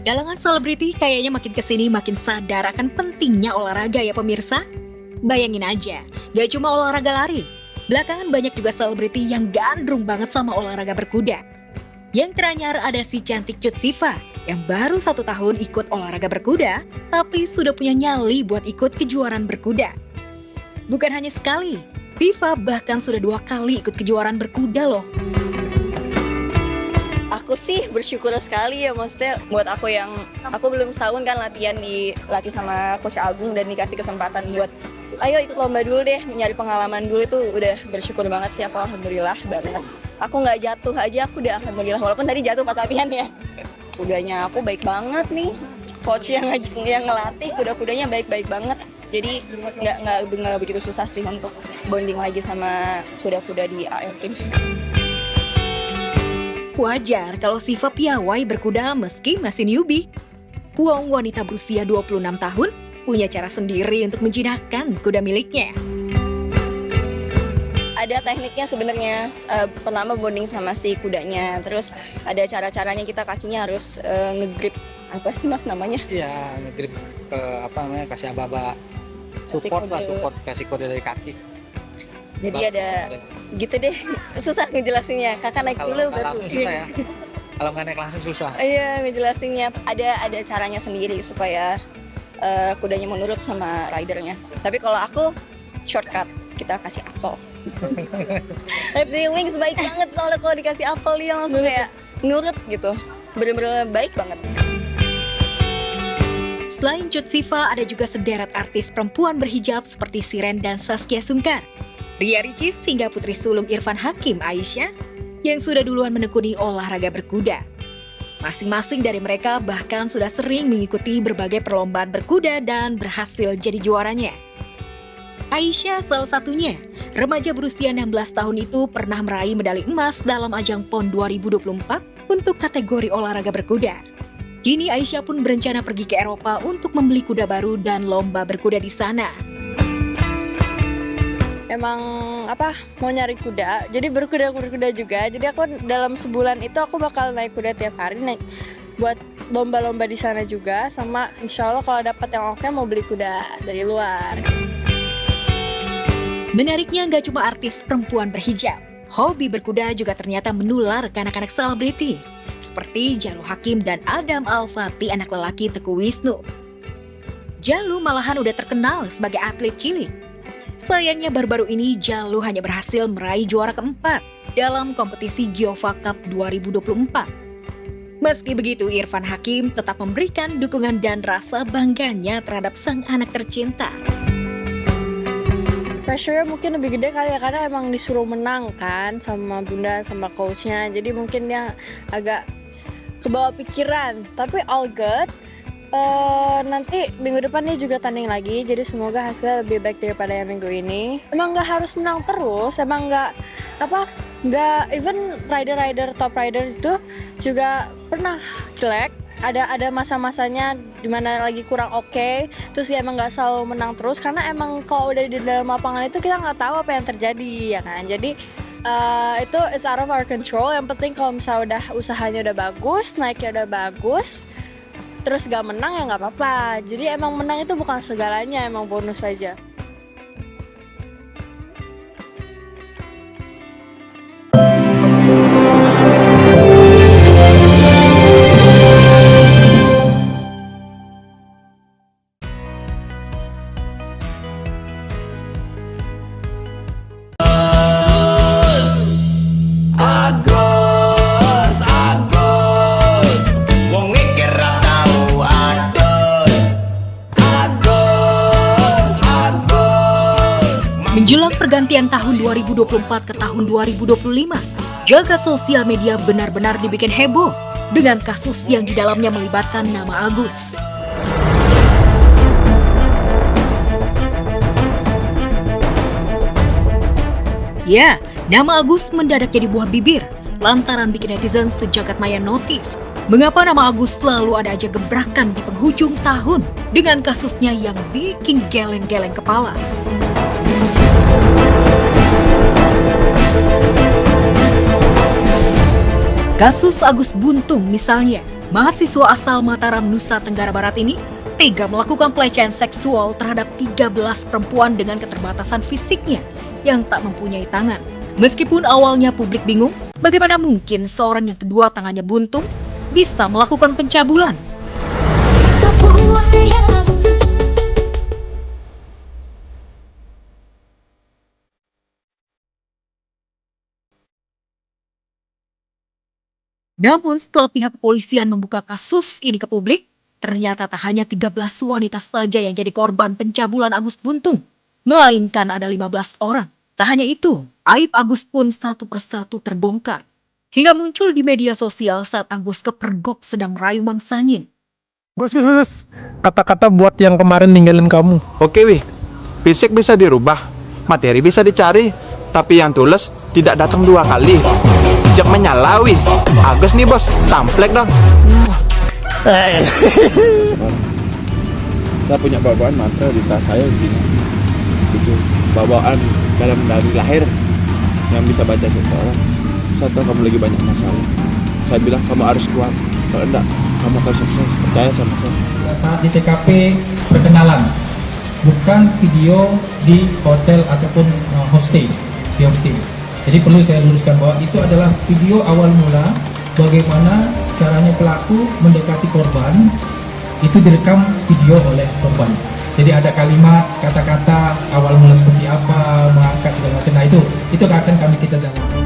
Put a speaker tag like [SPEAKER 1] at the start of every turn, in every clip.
[SPEAKER 1] Galangan selebriti kayaknya makin kesini makin sadar akan pentingnya olahraga ya pemirsa. Bayangin aja, gak cuma olahraga lari. Belakangan banyak juga selebriti yang gandrung banget sama olahraga berkuda. Yang teranyar ada si cantik Cut Siva yang baru 1 tahun ikut olahraga berkuda, tapi sudah punya nyali buat ikut kejuaraan berkuda. Bukan hanya sekali, Siva bahkan sudah 2 kali ikut kejuaraan berkuda loh.
[SPEAKER 2] Aku sih bersyukur sekali ya, maksudnya buat aku belum setahun kan dilatih sama Coach Agung dan dikasih kesempatan buat ayo ikut lomba dulu deh, nyari pengalaman dulu, itu udah bersyukur banget sih aku, alhamdulillah banget. Aku nggak jatuh aja, aku udah alhamdulillah, walaupun tadi jatuh pas latihan ya. Kudanya aku baik banget nih, coach yang ngelatih kuda-kudanya baik-baik banget. Jadi nggak begitu susah sih untuk bonding lagi sama kuda-kuda di AR Team.
[SPEAKER 1] Wajar kalau Siva piawai berkuda meski masih newbie. Wong wanita berusia 26 tahun punya cara sendiri untuk menjinakkan kuda miliknya.
[SPEAKER 2] Ada tekniknya sebenarnya, pertama bonding sama si kudanya, terus ada cara-caranya kita kakinya harus ngegrip, apa sih mas namanya?
[SPEAKER 3] Iya, ngegrip kasih aba-aba support, kasih kode dari kaki.
[SPEAKER 2] Jadi ada gitu deh, susah ngejelasinnya. Kakak naik dulu baru.
[SPEAKER 3] Ya. Kalau nggak naik langsung susah.
[SPEAKER 2] Iya, ngejelasinnya ada caranya sendiri supaya kudanya menurut sama ridernya. Tapi kalau aku shortcut, kita kasih apel. Si Wings baik banget soalnya kalau dikasih apel dia langsung kayak nurut gitu. Bener-bener baik banget.
[SPEAKER 1] Selain Cut Siva, ada juga sederet artis perempuan berhijab seperti Siren dan Saskia Sungkar, Ria Ricis hingga putri sulung Irfan Hakim Aisyah yang sudah duluan menekuni olahraga berkuda. Masing-masing dari mereka bahkan sudah sering mengikuti berbagai perlombaan berkuda dan berhasil jadi juaranya. Aisyah salah satunya, remaja berusia 16 tahun itu pernah meraih medali emas dalam ajang PON 2024 untuk kategori olahraga berkuda. Kini Aisyah pun berencana pergi ke Eropa untuk membeli kuda baru dan lomba berkuda di sana.
[SPEAKER 4] Emang mau nyari kuda, jadi berkuda juga. Jadi aku dalam sebulan itu aku bakal naik kuda tiap hari, naik buat lomba-lomba di sana juga, sama insya Allah kalau dapat yang oke mau beli kuda dari luar.
[SPEAKER 1] Menariknya nggak cuma artis perempuan berhijab, hobi berkuda juga ternyata menular ke anak-anak selebriti seperti Jalu Hakim dan Adam Al-Fatih, anak lelaki Teguh Wisnu. Jalu malahan udah terkenal sebagai atlet cilik. Sayangnya baru-baru ini Jalu hanya berhasil meraih juara keempat dalam kompetisi Giova Cup 2024. Meski begitu, Irfan Hakim tetap memberikan dukungan dan rasa bangganya terhadap sang anak tercinta.
[SPEAKER 4] Pressure mungkin lebih gede kali ya, karena emang disuruh menang kan sama bunda sama coachnya. Jadi mungkin dia agak kebawa pikiran, tapi all good. Nanti minggu depan dia juga tanding lagi, jadi semoga hasil lebih baik daripada yang minggu ini. Emang nggak harus menang terus, emang nggak even rider top rider itu juga pernah jelek. Ada masa-masanya dimana lagi kurang oke, terus ya emang nggak selalu menang terus, karena emang kalau udah di dalam lapangan itu kita nggak tahu apa yang terjadi ya kan. Jadi itu is out of our control. Yang penting kalau misalnya udah usahanya udah bagus, naiknya udah bagus, terus gak menang ya nggak apa-apa. Jadi emang menang itu bukan segalanya, emang bonus saja.
[SPEAKER 1] Menjelang pergantian tahun 2024 ke tahun 2025, jagat sosial media benar-benar dibikin heboh dengan kasus yang di dalamnya melibatkan nama Agus. Ya, nama Agus mendadak jadi buah bibir lantaran bikin netizen sejagat maya notice mengapa nama Agus selalu ada aja gebrakan di penghujung tahun dengan kasusnya yang bikin geleng-geleng kepala. Kasus Agus Buntung misalnya, Mahasiswa asal Mataram, Nusa Tenggara Barat ini tega melakukan pelecehan seksual terhadap 13 perempuan dengan keterbatasan fisiknya yang tak mempunyai tangan. Meskipun awalnya publik bingung, bagaimana mungkin seorang yang kedua tangannya buntung bisa melakukan pencabulan? Namun setelah pihak kepolisian membuka kasus ini ke publik, ternyata tak hanya 13 wanita saja yang jadi korban pencabulan Agus Buntung, melainkan ada 15 orang. Tak hanya itu, aib Agus pun satu persatu terbongkar. Hingga muncul di media sosial saat Agus kepergok sedang merayu mangsanya.
[SPEAKER 5] Gus, kata-kata buat yang kemarin ninggalin kamu.
[SPEAKER 6] Oke wih, fisik bisa dirubah, materi bisa dicari, tapi yang tulus tidak datang 2 kali. Jak menyala wih, Agus nih bos, tamplek dong.
[SPEAKER 7] Saya punya bawaan mantra di tas saya di sini. Itu bawaan dari lahir yang bisa baca seseorang. Saya tahu kamu lagi banyak masalah. Saya bilang kamu harus kuat. Kalau enggak, kamu akan sukses. Percaya sama saya.
[SPEAKER 8] Saat di TKP perkenalan, bukan video di hotel ataupun hosting. Jadi perlu saya luruskan bahwa itu adalah video awal mula bagaimana caranya pelaku mendekati korban. Itu direkam video oleh korban. Jadi ada kalimat, kata-kata awal mula seperti apa, mengangkat segala macam. Nah itu akan kita dalami.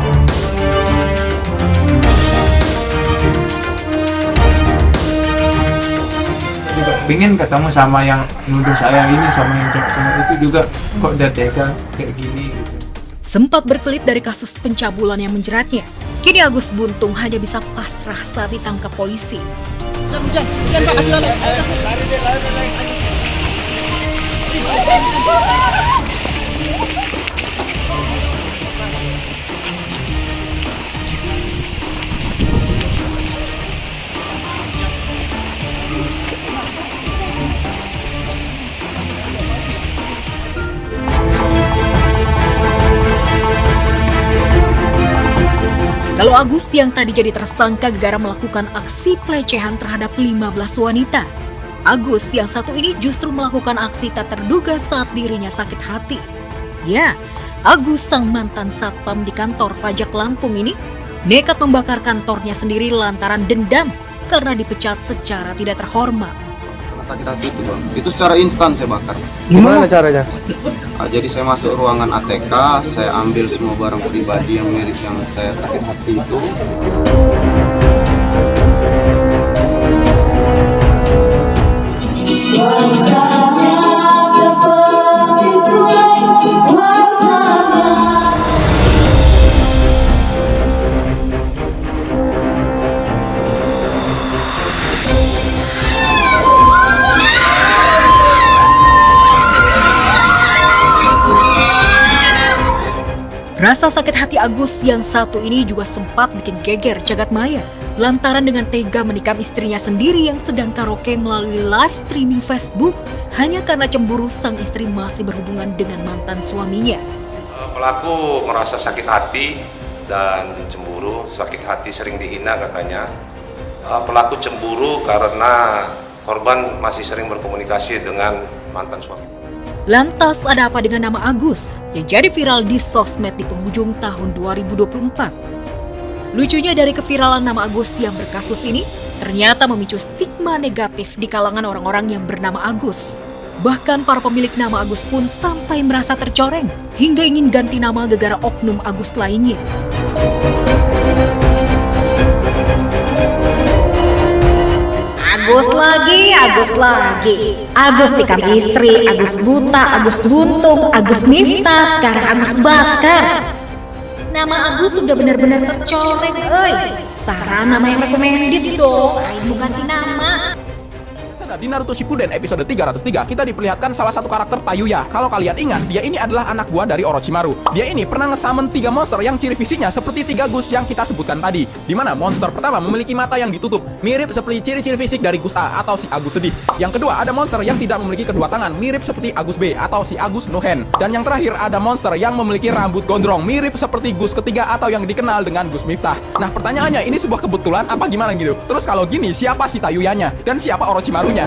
[SPEAKER 9] Pengen ketemu sama yang nuduh saya ini, sama yang cowok itu juga, kok udah tega kayak gini gitu.
[SPEAKER 1] Sempat berkelit dari kasus pencabulan yang menjeratnya, kini Agus Buntung hanya bisa pasrah saat ditangkap polisi. Kalau Agus yang tadi jadi tersangka gara melakukan aksi pelecehan terhadap 15 wanita, Agus yang satu ini justru melakukan aksi tak terduga saat dirinya sakit hati. Ya, Agus sang mantan satpam di kantor pajak Lampung ini nekat membakar kantornya sendiri lantaran dendam karena dipecat secara tidak terhormat.
[SPEAKER 10] Sakit hati itu bang, itu secara instan saya bakar.
[SPEAKER 5] Gimana caranya?
[SPEAKER 10] Jadi saya masuk ruangan ATK, saya ambil semua barang pribadi yang milik yang saya sakit hati itu.
[SPEAKER 1] Rasa sakit hati Agus yang satu ini juga sempat bikin geger jagat maya lantaran dengan tega menikam istrinya sendiri yang sedang karaoke melalui live streaming Facebook hanya karena cemburu sang istri masih berhubungan dengan mantan suaminya.
[SPEAKER 11] Pelaku merasa sakit hati dan cemburu, sakit hati sering dihina katanya. Pelaku cemburu karena korban masih sering berkomunikasi dengan mantan suami.
[SPEAKER 1] Lantas ada apa dengan nama Agus yang jadi viral di sosmed di penghujung tahun 2024? Lucunya dari keviralan nama Agus yang berkasus ini, ternyata memicu stigma negatif di kalangan orang-orang yang bernama Agus. Bahkan para pemilik nama Agus pun sampai merasa tercoreng hingga ingin ganti nama gara-gara oknum Agus lainnya. Agus lagi. Agus tikam istri, Agus buta, Agus buntung, Agus Miftah, sekarang Agus bakar. Nama Agus sudah benar-benar tercoreng, Sarana nama yang recommended dong, ayo ganti nama.
[SPEAKER 12] Nah, di Naruto Shippuden episode 303 kita diperlihatkan salah satu karakter Tayuya. Kalau kalian ingat, dia ini adalah anak buah dari Orochimaru. Dia ini pernah nge-summon 3 monster yang ciri fisiknya seperti 3 Gus yang kita sebutkan tadi. Di mana monster pertama memiliki mata yang ditutup, mirip seperti ciri-ciri fisik dari Gus A atau si Agus sedih. Yang kedua, ada monster yang tidak memiliki kedua tangan, mirip seperti Agus B atau si Agus Nohen. Dan yang terakhir, ada monster yang memiliki rambut gondrong, mirip seperti Gus ketiga atau yang dikenal dengan Gus Miftah. Nah, pertanyaannya, ini sebuah kebetulan apa gimana gitu? Terus kalau gini, siapa si Tayuyanya dan siapa Orochimarunya?